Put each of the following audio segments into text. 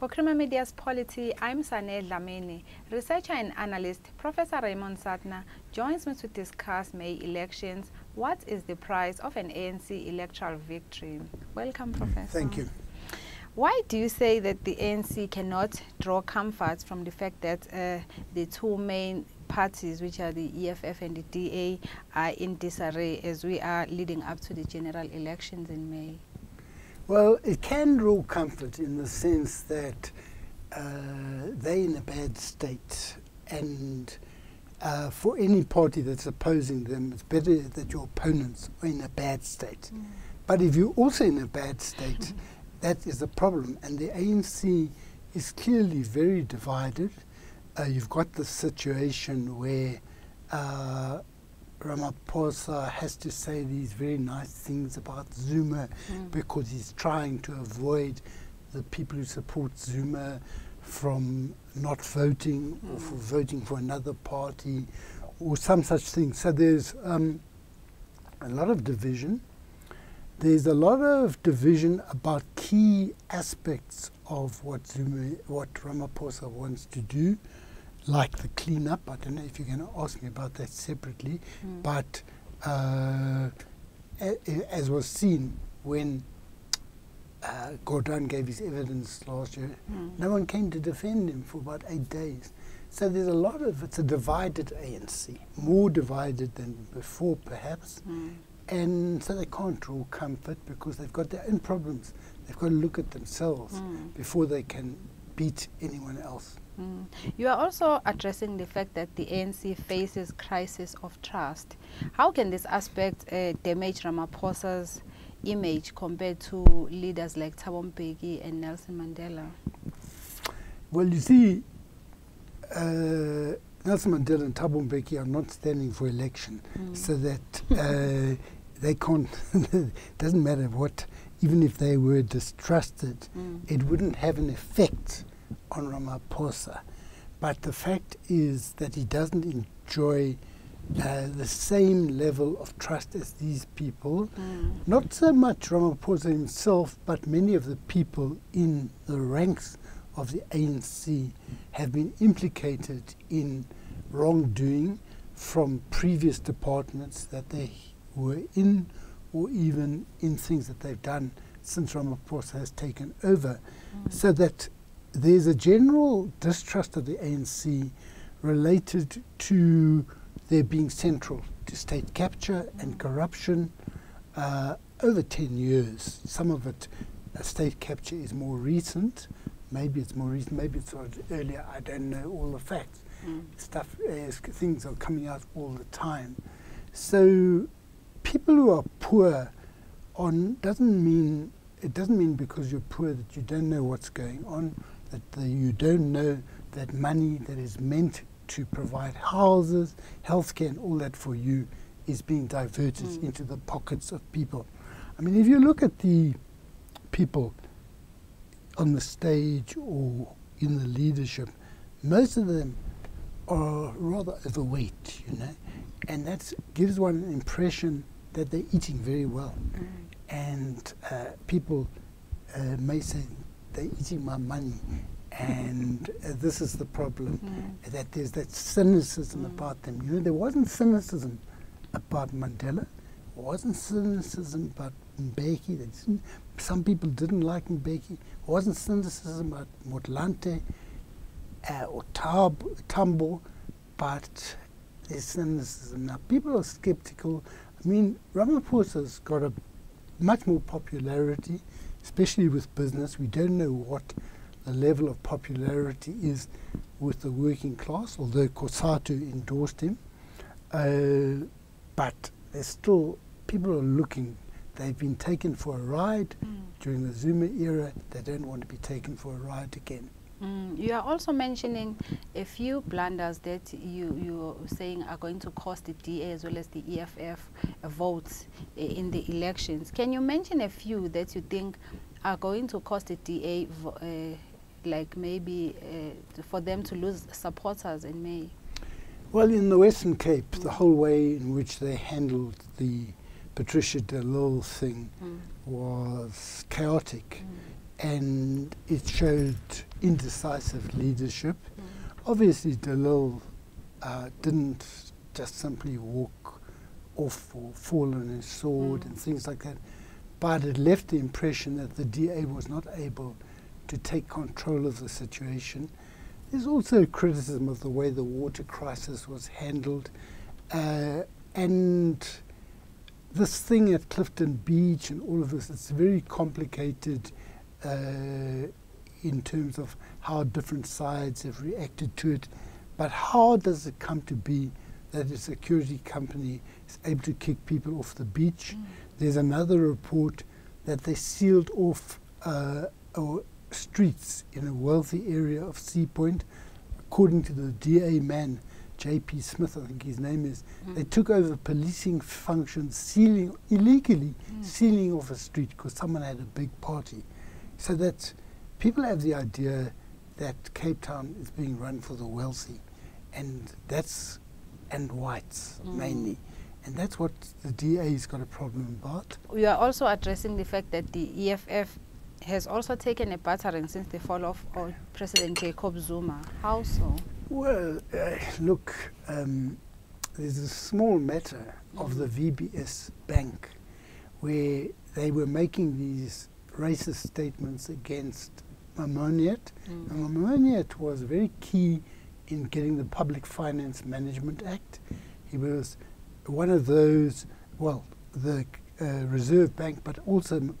For Creamer Media's Polity, I'm Sane Dlamini. Researcher and analyst Professor Raymond Suttner joins me to discuss May elections. What is the price of an ANC electoral victory? Welcome, Professor. Thank you. Why do you say that the ANC cannot draw comfort from the fact that the two main parties, which are the EFF and the DA, are in disarray as we are leading up to the general elections in May? Well, it can draw comfort in the sense that they're in a bad state, and for any party that's opposing them, it's better that your opponents are in a bad state. But if you're also in a bad state, that is a problem, and the ANC is clearly very divided. You've got the situation where Ramaphosa has to say these very nice things about Zuma because he's trying to avoid the people who support Zuma from not voting or for voting for another party or some such thing. So there's a lot of division. There's a lot of division about key aspects of what Ramaphosa wants to do, like the cleanup. I don't know if you're going to ask me about that separately, but as was seen when Gordhan gave his evidence last year, no one came to defend him for about 8 days. So there's a lot of, it's a divided ANC, more divided than before perhaps, and so they can't draw comfort because they've got their own problems. They've got to look at themselves before they can beat anyone else. You are also addressing the fact that the ANC faces crisis of trust. How can this aspect damage Ramaphosa's image compared to leaders like Thabo Mbeki and Nelson Mandela? Well, you see, Nelson Mandela and Thabo Mbeki are not standing for election, so that they can't, doesn't matter what, even if they were distrusted, it wouldn't have an effect on Ramaphosa. But the fact is that he doesn't enjoy the same level of trust as these people. Not so much Ramaphosa himself, but many of the people in the ranks of the ANC have been implicated in wrongdoing from previous departments that they were in, or even in things that they've done since Ramaphosa has taken over. So that there's a general distrust of the ANC related to their being central to state capture and corruption over 10 years. Some of it, state capture is more recent. Maybe it's more recent, maybe it's earlier. I don't know all the facts. Things are coming out all the time. So people who are poor it doesn't mean because you're poor that you don't know what's going on, that you don't know that money that is meant to provide houses, healthcare and all that for you is being diverted into the pockets of people. I mean, if you look at the people on the stage or in the leadership, most of them are rather overweight, you know, and that gives one an impression that they're eating very well. And people may say, they're eating my money, and this is the problem, that there's that cynicism about them. You know, there wasn't cynicism about Mandela, there wasn't cynicism about Mbeki. Some people didn't like Mbeki. There wasn't cynicism about Motlanthe or Tambo, but there's cynicism now. People are skeptical. I mean, Ramaphosa's got a much more popularity, especially with business. We don't know what the level of popularity is with the working class, although Kossatu endorsed him. But there's still, people are looking. They've been taken for a ride during the Zuma era. They don't want to be taken for a ride again. You are also mentioning a few blunders that you are saying are going to cost the DA as well as the EFF votes in the elections. Can you mention a few that you think are going to cost the DA, like maybe for them to lose supporters in May? Well, in the Western Cape, the whole way in which they handled the Patricia de Lille thing was chaotic, and it showed indecisive leadership. Obviously, Dalil didn't just simply walk off or fall on his sword and things like that, but it left the impression that the DA was not able to take control of the situation. There's also criticism of the way the water crisis was handled, and this thing at Clifton Beach and all of this, it's very complicated in terms of how different sides have reacted to it. But how does it come to be that a security company is able to kick people off the beach? There's another report that they sealed off streets in a wealthy area of Sea Point. According to the DA man, J.P. Smith, I think his name is, they took over policing functions, illegally sealing off a street because someone had a big party. So that people have the idea that Cape Town is being run for the wealthy, and whites mainly. And that's what the DA's got a problem about. We are also addressing the fact that the EFF has also taken a battering since the fall of President Jacob Zuma. How so? Well, look, there's a small matter of the VBS Bank where they were making these racist statements against Mamoniet. And Mamoniet was very key in getting the Public Finance Management Act. He was one of those, well, the Reserve Bank, but also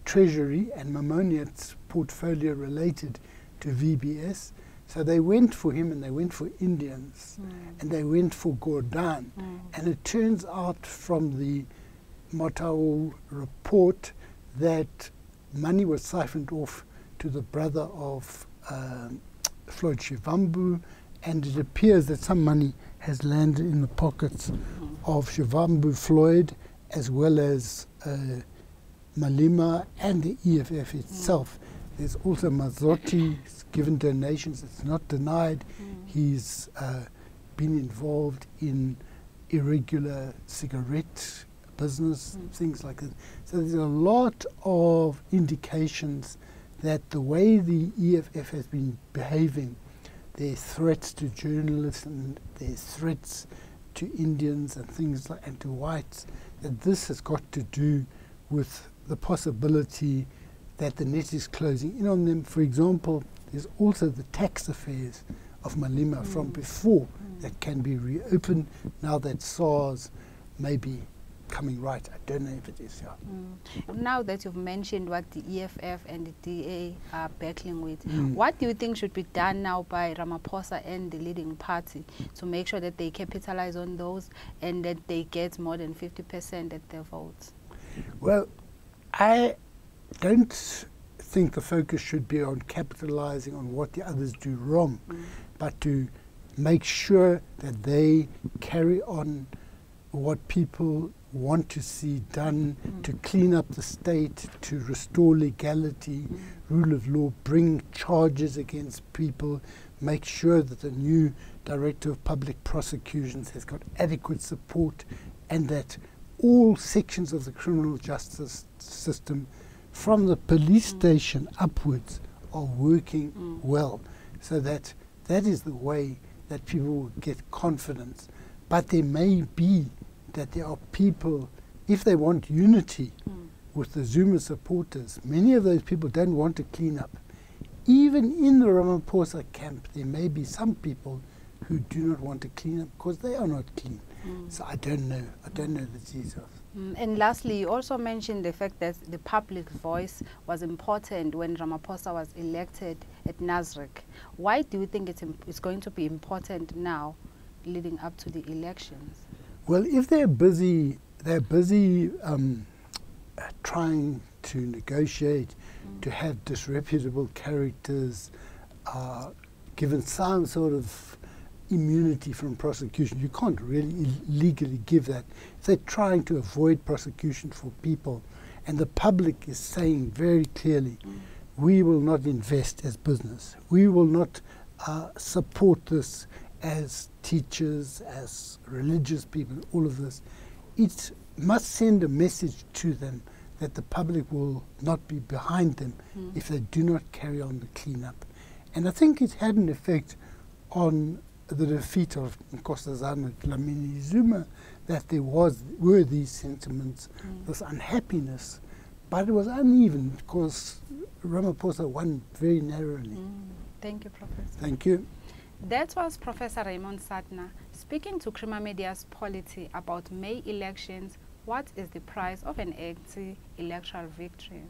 Treasury, and Mamoniet's portfolio related to VBS. So they went for him, and they went for Indians, and they went for Gordhan. And it turns out from the Motau report that money was siphoned off to the brother of Floyd Shivambu, and it appears that some money has landed in the pockets of Shivambu Floyd, as well as Malema and the EFF itself. There's also Mazotti given donations. It's not denied. He's been involved in irregular cigarette business, things like that. So there's a lot of indications that the way the EFF has been behaving, their threats to journalists and their threats to Indians and things like, and to whites, that this has got to do with the possibility that the net is closing in on them. For example, there's also the tax affairs of Malema from before that can be reopened now that SARS may be coming right. I don't know if it is. Now that you've mentioned what the EFF and the DA are battling with, what do you think should be done now by Ramaphosa and the leading party to make sure that they capitalize on those and that they get more than 50% at their votes? Well, I don't think the focus should be on capitalizing on what the others do wrong, but to make sure that they carry on what people want to see done, to clean up the state, to restore legality, rule of law, bring charges against people, make sure that the new Director of Public Prosecutions has got adequate support, and that all sections of the criminal justice system, from the police station upwards, are working well, so that that is the way that people will get confidence. But there may be that there are people, if they want unity with the Zuma supporters, many of those people don't want to clean up. Even in the Ramaphosa camp, there may be some people who do not want to clean up because they are not clean. So I don't know. I don't know the details. And lastly, you also mentioned the fact that the public voice was important when Ramaphosa was elected at Nasrec. Why do you think it's going to be important now, leading up to the elections? Well, if they're busy trying to negotiate, to have disreputable characters given some sort of immunity from prosecution. You can't really legally give that. If they're trying to avoid prosecution for people, and the public is saying very clearly, we will not invest as business. We will not support this as teachers, as religious people, all of this. It must send a message to them that the public will not be behind them if they do not carry on the cleanup. And I think it had an effect on the defeat of Nkosazana Dlamini Zuma, that there were these sentiments, this unhappiness, but it was uneven because Ramaphosa won very narrowly. Thank you, Professor. Thank you. That was Professor Raymond Suttner speaking to Crema Media's Polity about May elections. What is the price of an anti-electoral victory?